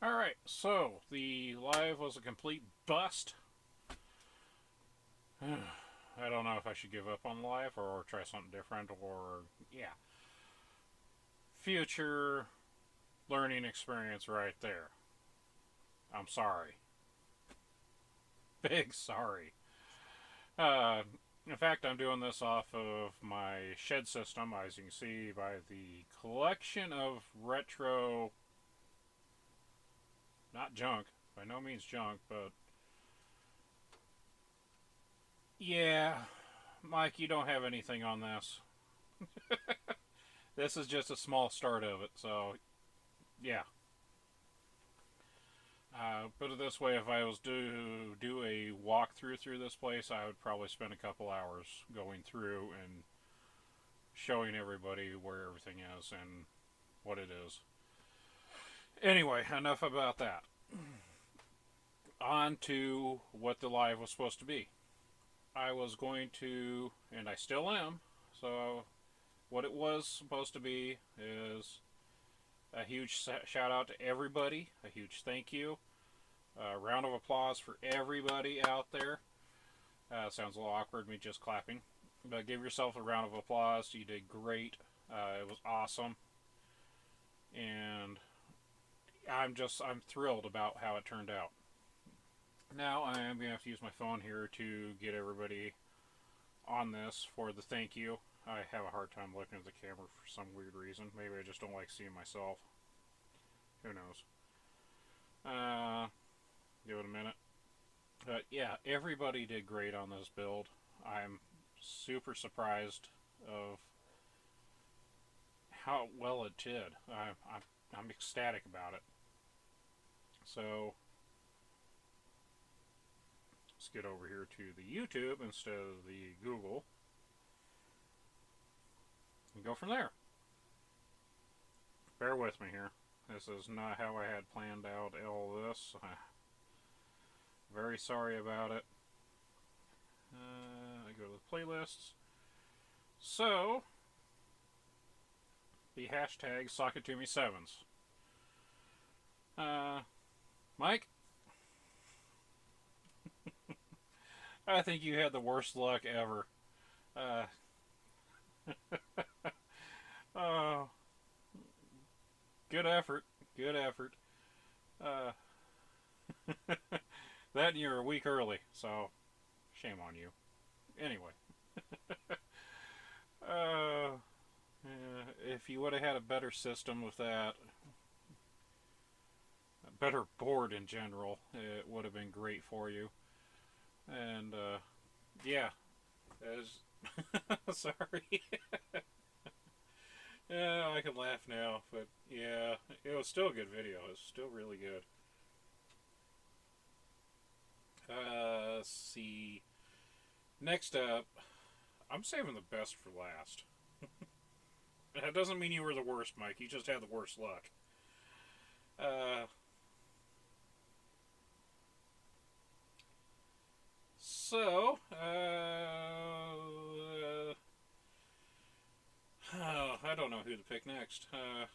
Alright, so the live was a complete bust. I don't know if I should give up on live or try something different or, yeah. Future learning experience right there. I'm sorry. Big sorry. Uh, in fact, I'm doing this off of my shed system, as you can see by the collection of retro, not junk, by no means junk, but yeah, Mike, you don't have anything on this. This is just a small start of it, so yeah. Put it this way: if I was to do a walkthrough through this place, I would probably spend a couple hours going through and showing everybody where everything is and what it is. Anyway, enough about that. On to what the live was supposed to be. I was going to, and I still am. So, what it was supposed to be is a huge shout out to everybody, a huge thank you. A round of applause for everybody out there. Sounds a little awkward, me just clapping. But give yourself a round of applause. You did great. It was awesome. And I'm thrilled about how it turned out. Now I am going to have to use my phone here to get everybody on this for the thank you. I have a hard time looking at the camera for some weird reason. Maybe I just don't like seeing myself. Who knows? Uh, Give it a minute. But yeah, everybody did great on this build. I'm super surprised of how well it did. I'm ecstatic about it. So let's get over here to the YouTube instead of the Google and go from there. Bear with me here. This is not how I had planned out all this. Very sorry about it. I go to the playlists. So, the hashtag Socketto7s. Mike, I think you had the worst luck ever. Uh, oh, good effort. Good effort. Uh, that and you're a week early, so shame on you. Anyway, uh, if you would have had a better system with that, a better board in general, it would have been great for you. And yeah, as sorry. Yeah, I can laugh now, but yeah, it was still a good video. It was still really good. Let's see. Next up, I'm saving the best for last. That doesn't mean you were the worst, Mike. You just had the worst luck. Uh, so, oh, I don't know who to pick next. I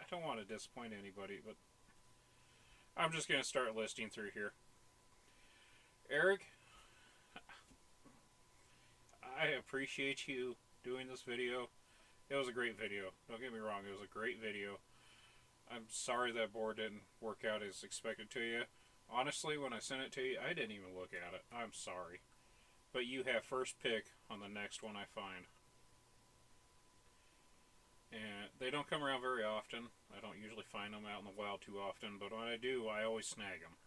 don't want to disappoint anybody, but I'm just going to start listing through here. Eric, I appreciate you doing this video. It was a great video. Don't get me wrong, it was a great video. I'm sorry that board didn't work out as expected to you. Honestly, when I sent it to you, I didn't even look at it. I'm sorry. But you have first pick on the next one I find. And they don't come around very often. I don't usually find them out in the wild too often, but when I do, I always snag them.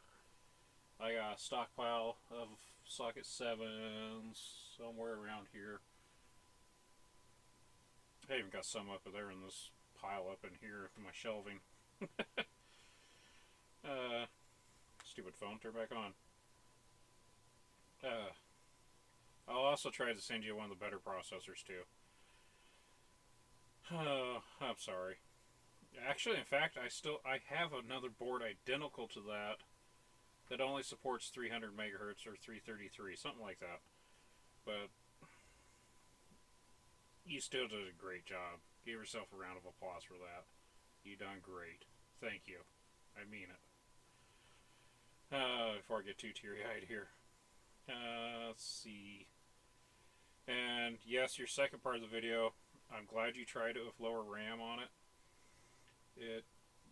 I got a stockpile of socket 7s somewhere around here. I even got some up there in this pile up in here in my shelving. uh, Stupid phone, turn back on. Uh, I'll also try to send you one of the better processors too. I'm sorry. Actually, in fact, I have another board identical to that that only supports 300 megahertz or 333, something like that. But you still did a great job. Give yourself a round of applause for that. You done great. Thank you. I mean it. Before I get too teary-eyed here. Let's see. And yes, your second part of the video, I'm glad you tried it with lower RAM on it. It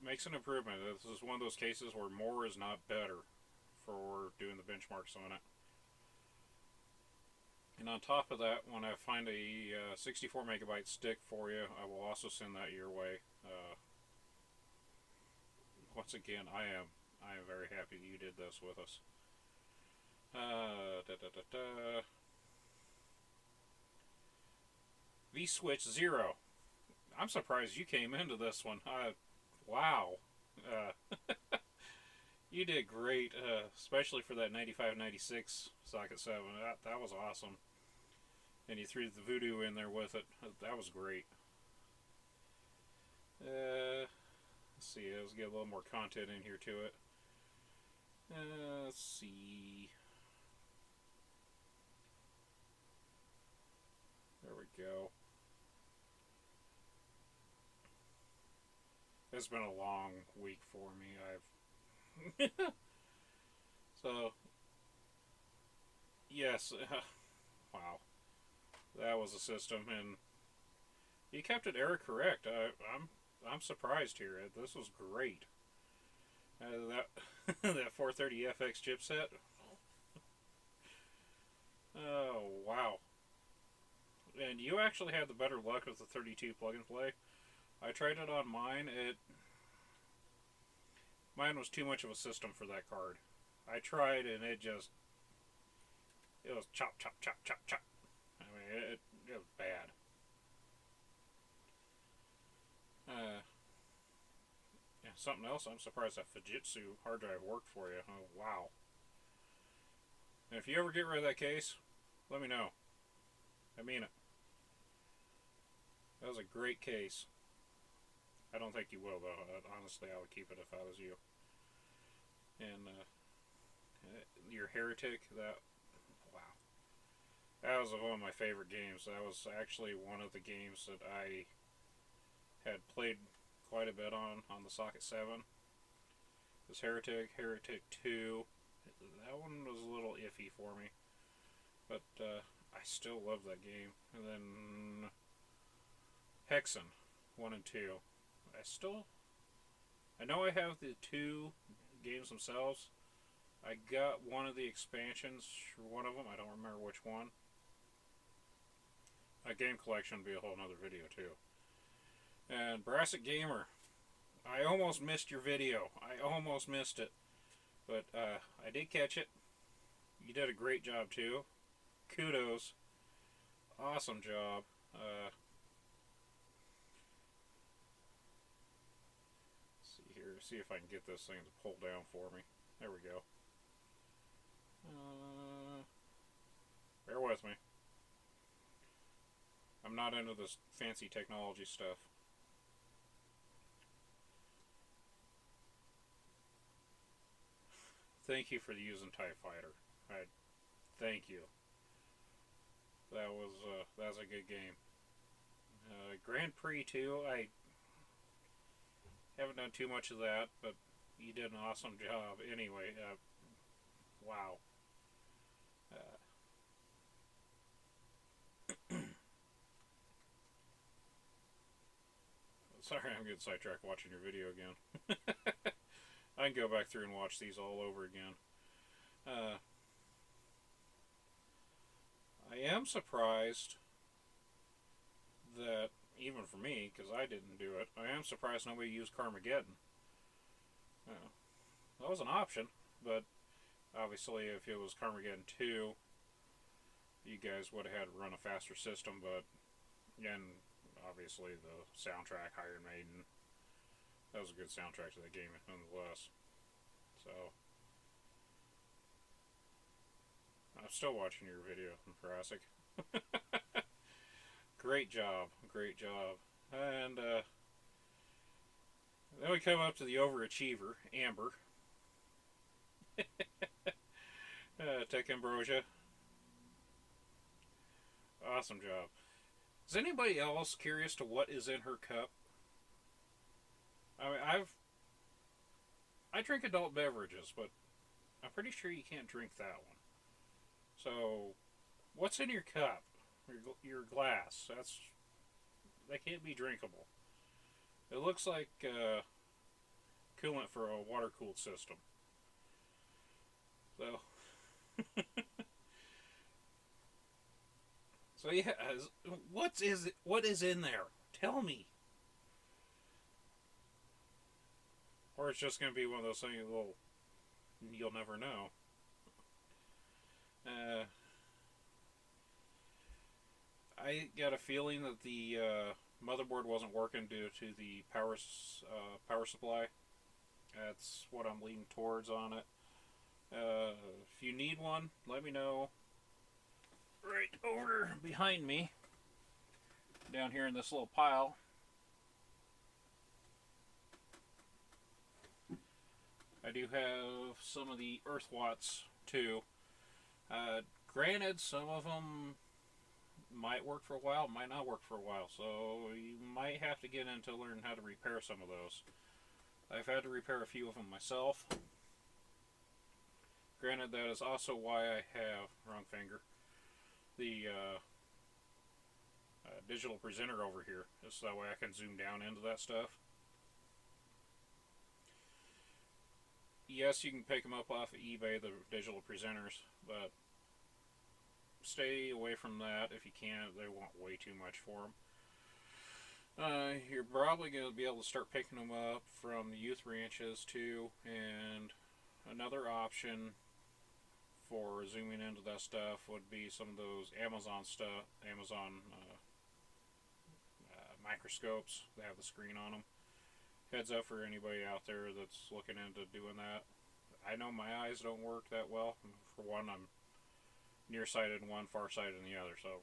makes an improvement. This is one of those cases where more is not better for doing the benchmarks on it. And on top of that, when I find a 64 megabyte stick for you, I will also send that your way. Once again, I am very happy that you did this with us. V-Switch 0. I'm surprised you came into this one. Wow. You did great, especially for that 95-96 Socket 7. That was awesome. And you threw the Voodoo in there with it. That was great. Let's see, let's get a little more content in here to it. Let's see. There we go. It's been a long week for me. So, yes. Wow. That was a system, and you kept it error correct. I'm surprised here. This was great. That 430FX chipset. Oh wow! And you actually had the better luck with the 32 plug and play. I tried it on mine. Mine was too much of a system for that card. I tried and it was chop chop chop chop chop. I mean it was bad. Yeah, something else. I'm surprised that Fujitsu hard drive worked for you. Oh wow! And if you ever get rid of that case, let me know. I mean it. That was a great case. I don't think you will, though. Honestly, I would keep it if I was you. And your Heretic, wow. That was one of my favorite games. That was actually one of the games that I had played quite a bit on the Socket 7. This Heretic 2. That one was a little iffy for me. But I still love that game. And then Hexen 1 and 2. I know I have the 2 games themselves. I got one of the expansions for one of them. I don't remember which one. A game collection would be a whole nother video too. And Brassic Gamer, I almost missed your video. I almost missed it. But I did catch it. You did a great job too. Kudos. Awesome job. See if I can get this thing to pull down for me. There we go. Bear with me. I'm not into this fancy technology stuff. Thank you for using TIE Fighter. Thank you. That was a good game. Grand Prix 2, I haven't done too much of that, but you did an awesome job anyway. Wow. Sorry, I'm getting sidetracked watching your video again. I can go back through and watch these all over again. I am surprised that, even for me, because I didn't do it, I am surprised nobody used Carmageddon. That was an option, but obviously if it was Carmageddon 2, you guys would have had to run a faster system, but again, obviously the soundtrack, Iron Maiden, that was a good soundtrack to the game nonetheless. So, I'm still watching your video, Jurassic. Great job, great job. And then we come up to the overachiever, Amber. Tech Ambrosia. Awesome job. Is anybody else curious to what is in her cup? I mean, I drink adult beverages, but I'm pretty sure you can't drink that one. So, what's in your cup? Your glass? That can't be drinkable. It looks like coolant for a water cooled system. So, so yeah, what is in there? Tell me. Or it's just gonna be one of those things. Well, you'll never know. Uh, I got a feeling that the motherboard wasn't working due to the power supply. That's what I'm leaning towards on it. If you need one, let me know. Right over behind me, down here in this little pile. I do have some of the Earth Watts too. Granted, some of them might work for a while, might not work for a while, so you might have to get into learning how to repair some of those. I've had to repair a few of them myself. Granted, that is also why I have, wrong finger, the digital presenter over here, just that way I can zoom down into that stuff. Yes, you can pick them up off of eBay, the digital presenters, but stay away from that if you can. They want way too much for them. You're probably going to be able to start picking them up from the youth ranches too, and another option for zooming into that stuff would be some of those Amazon stuff, Amazon microscopes that have the screen on them. Heads up for anybody out there that's looking into doing that. I know my eyes don't work that well. For one, I'm nearsighted in one, farsighted in the other, so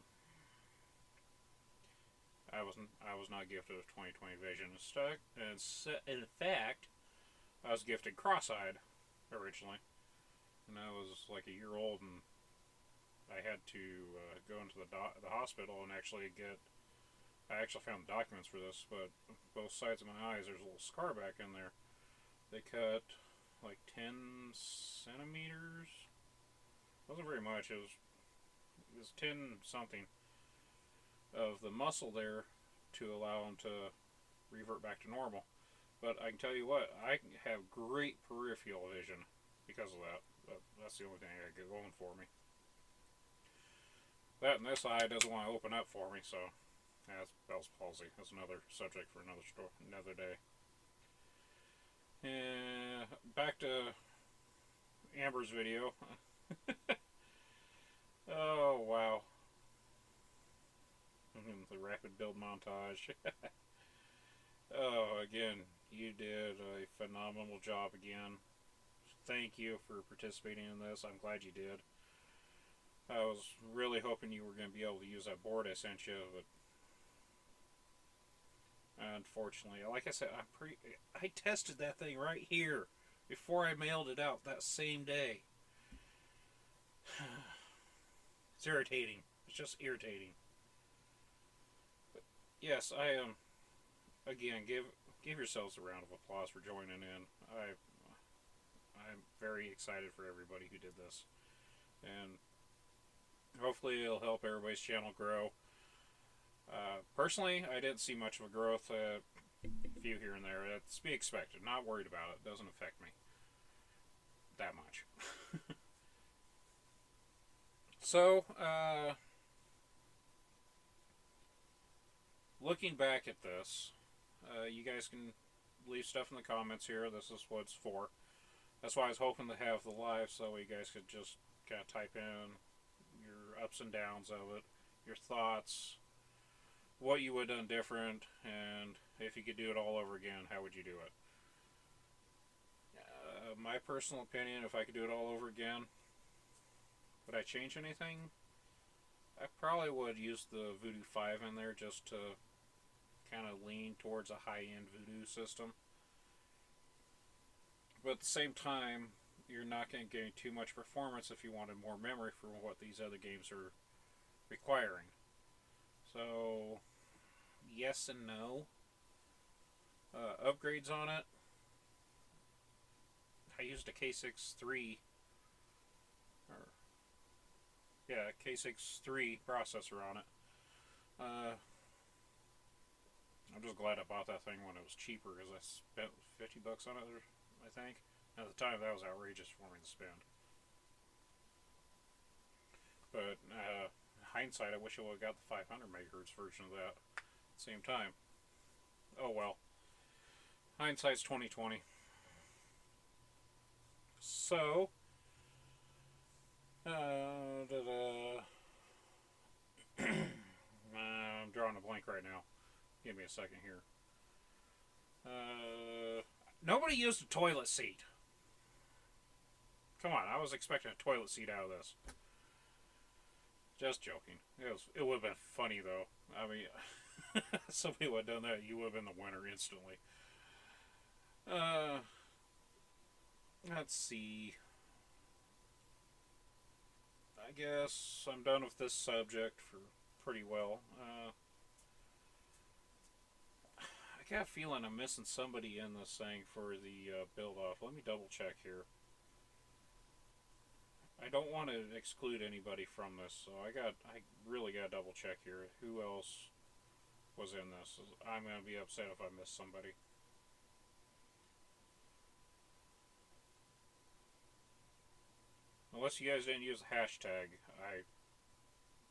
I was not gifted with 20/20 vision. In fact, I was gifted cross-eyed originally, and I was like a year old, and I had to go into the hospital and actually get. I actually found the documents for this, but both sides of my eyes, there's a little scar back in there. They cut like 10 centimeters. It wasn't very much. It was 10 something of the muscle there to allow them to revert back to normal. But I can tell you what, I have great peripheral vision because of that. That's the only thing I get going for me. That and this eye doesn't want to open up for me, so that's Bell's palsy. That's another subject for another day. And back to Amber's video. Oh, wow. The rapid build montage. Oh, again, you did a phenomenal job again. Thank you for participating in this. I'm glad you did. I was really hoping you were going to be able to use that board I sent you, but unfortunately, like I said, I tested that thing right here before I mailed it out that same day. It's irritating. It's just irritating. But yes, I am. Again, give yourselves a round of applause for joining in. I'm very excited for everybody who did this, and hopefully it'll help everybody's channel grow. Personally, I didn't see much of a growth. A few here and there. That's to be expected. Not worried about it. Doesn't affect me that much. So, looking back at this, you guys can leave stuff in the comments here. This is what it's for. That's why I was hoping to have the live so you guys could just kind of type in your ups and downs of it, your thoughts, what you would have done different, and if you could do it all over again, how would you do it? My personal opinion, if I could do it all over again, would I change anything? I probably would use the Voodoo 5 in there just to kind of lean towards a high-end Voodoo system. But at the same time, you're not going to gain too much performance if you wanted more memory for what these other games are requiring. So, yes and no. Upgrades on it. I used a K63, or yeah, K63 processor on it. I'm just glad I bought that thing when it was cheaper, because I spent $50 on it, I think. At the time, that was outrageous for me to spend. But hindsight, I wish I would have got the 500 megahertz version of that at the same time. Oh well. Hindsight's 2020. So, I'm drawing a blank right now. Give me a second here. Nobody used a toilet seat. Come on, I was expecting a toilet seat out of this. Just joking. It would have been funny though. I mean, somebody would have done that. You would have been the winner instantly. Uh, let's see. I guess I'm done with this subject for pretty well. I got a feeling I'm missing somebody in this thing for the build off. Let me double check here. I don't want to exclude anybody from this, so I really got to double check here. Who else was in this? I'm going to be upset if I miss somebody. Unless you guys didn't use the hashtag,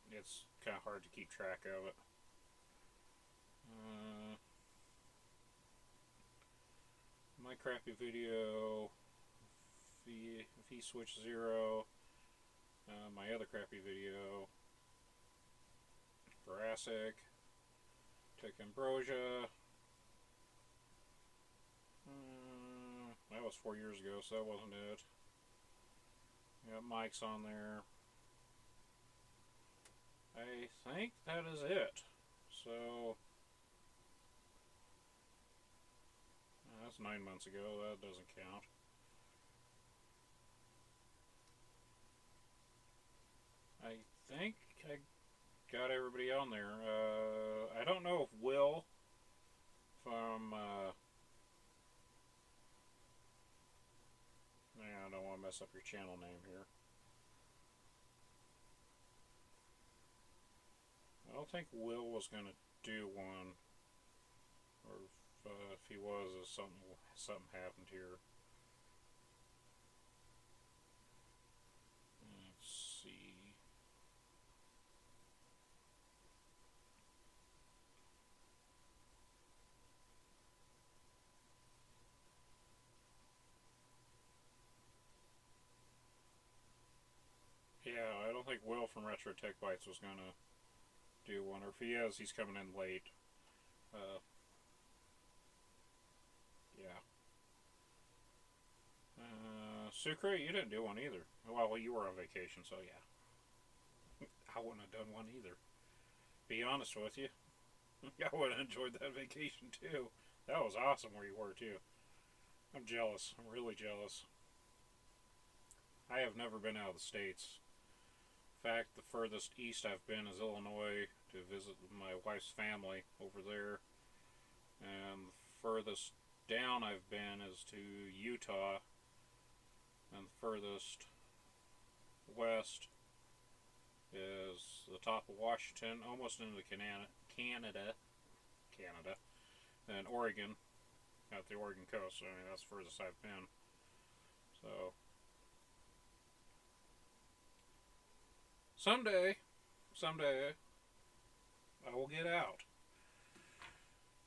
it's kind of hard to keep track of it. My crappy video, V-Switch 0, my other crappy video, Jurassic, Tech Ambrosia. That was 4 years ago, so that wasn't it. Got Mike's on there. I think that is it. So that's 9 months ago. That doesn't count. I think I got everybody on there. I don't know if Will from I don't want to mess up your channel name here. I don't think Will was going to do one, or if he was, something happened here. Let's see. Yeah, I don't think Will from Retro Tech Bytes was going to do one, or if he is, he's coming in late. Yeah. Sucre, you didn't do one either. Well, you were on vacation, so yeah. I wouldn't have done one either. Be honest with you. I would have enjoyed that vacation too. That was awesome where you were too. I'm jealous. I'm really jealous. I have never been out of the States. In fact, the furthest east I've been is Illinois to visit my wife's family over there. And the furthest down I've been is to Utah. And the furthest west is the top of Washington, almost into Canada, and Oregon, at the Oregon coast. I mean, that's the furthest I've been. So, someday, I will get out.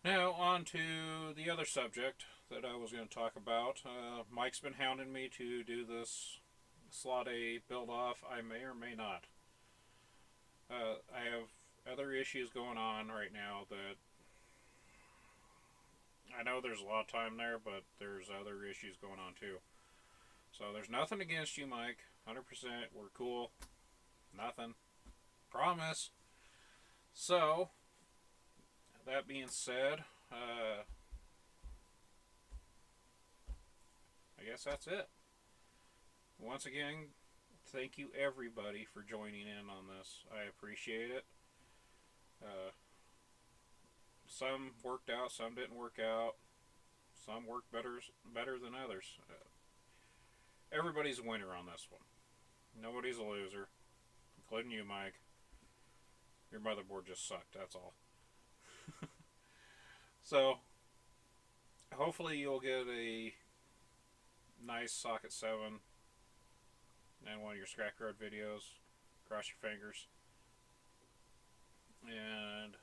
Now, on to the other subject that I was going to talk about. Mike's been hounding me to do this Slot A build-off. I may or may not. I have other issues going on right now that I know there's a lot of time there, but there's other issues going on too. So there's nothing against you, Mike. 100%. We're cool. Nothing. Promise. So, that being said, I guess that's it. Once again, thank you everybody for joining in on this. I appreciate it. Some worked out, some didn't work out. Some worked better than others. everybody's a winner on this one. Nobody's a loser, including you, Mike. Your motherboard just sucked, that's all. So, hopefully you'll get a nice Socket 7 and one of your Scrapyard videos. Cross your fingers. And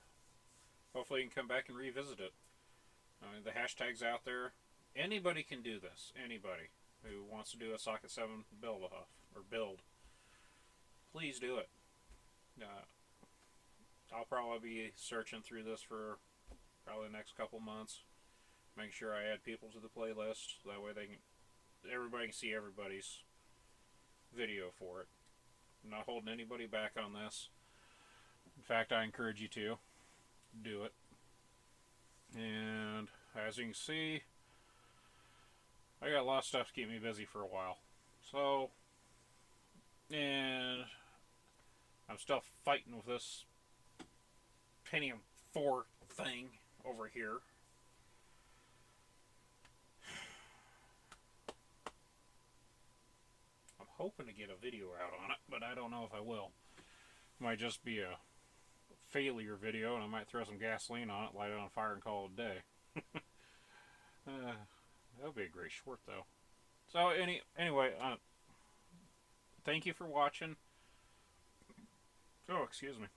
hopefully you can come back and revisit it. I mean, the hashtag's out there. Anybody can do this. Anybody who wants to do a Socket 7 build. Please do it. I'll probably be searching through this for probably the next couple months. Make sure I add people to the playlist. That way everybody can see everybody's video for it. I'm not holding anybody back on this. In fact, I encourage you to do it. And as you can see, I got a lot of stuff to keep me busy for a while. So, and I'm still fighting with this Pentium 4 thing over here. I'm hoping to get a video out on it, but I don't know if I will. It might just be a failure video, and I might throw some gasoline on it, light it on fire, and call it a day. That would be a great short, though. So, anyway, thank you for watching. Oh, excuse me.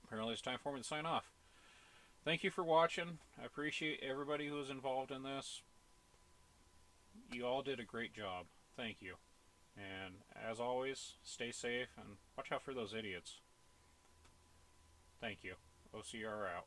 Apparently it's time for me to sign off. Thank you for watching. I appreciate everybody who was involved in this. You all did a great job. Thank you. And as always, stay safe and watch out for those idiots. Thank you. OCR out.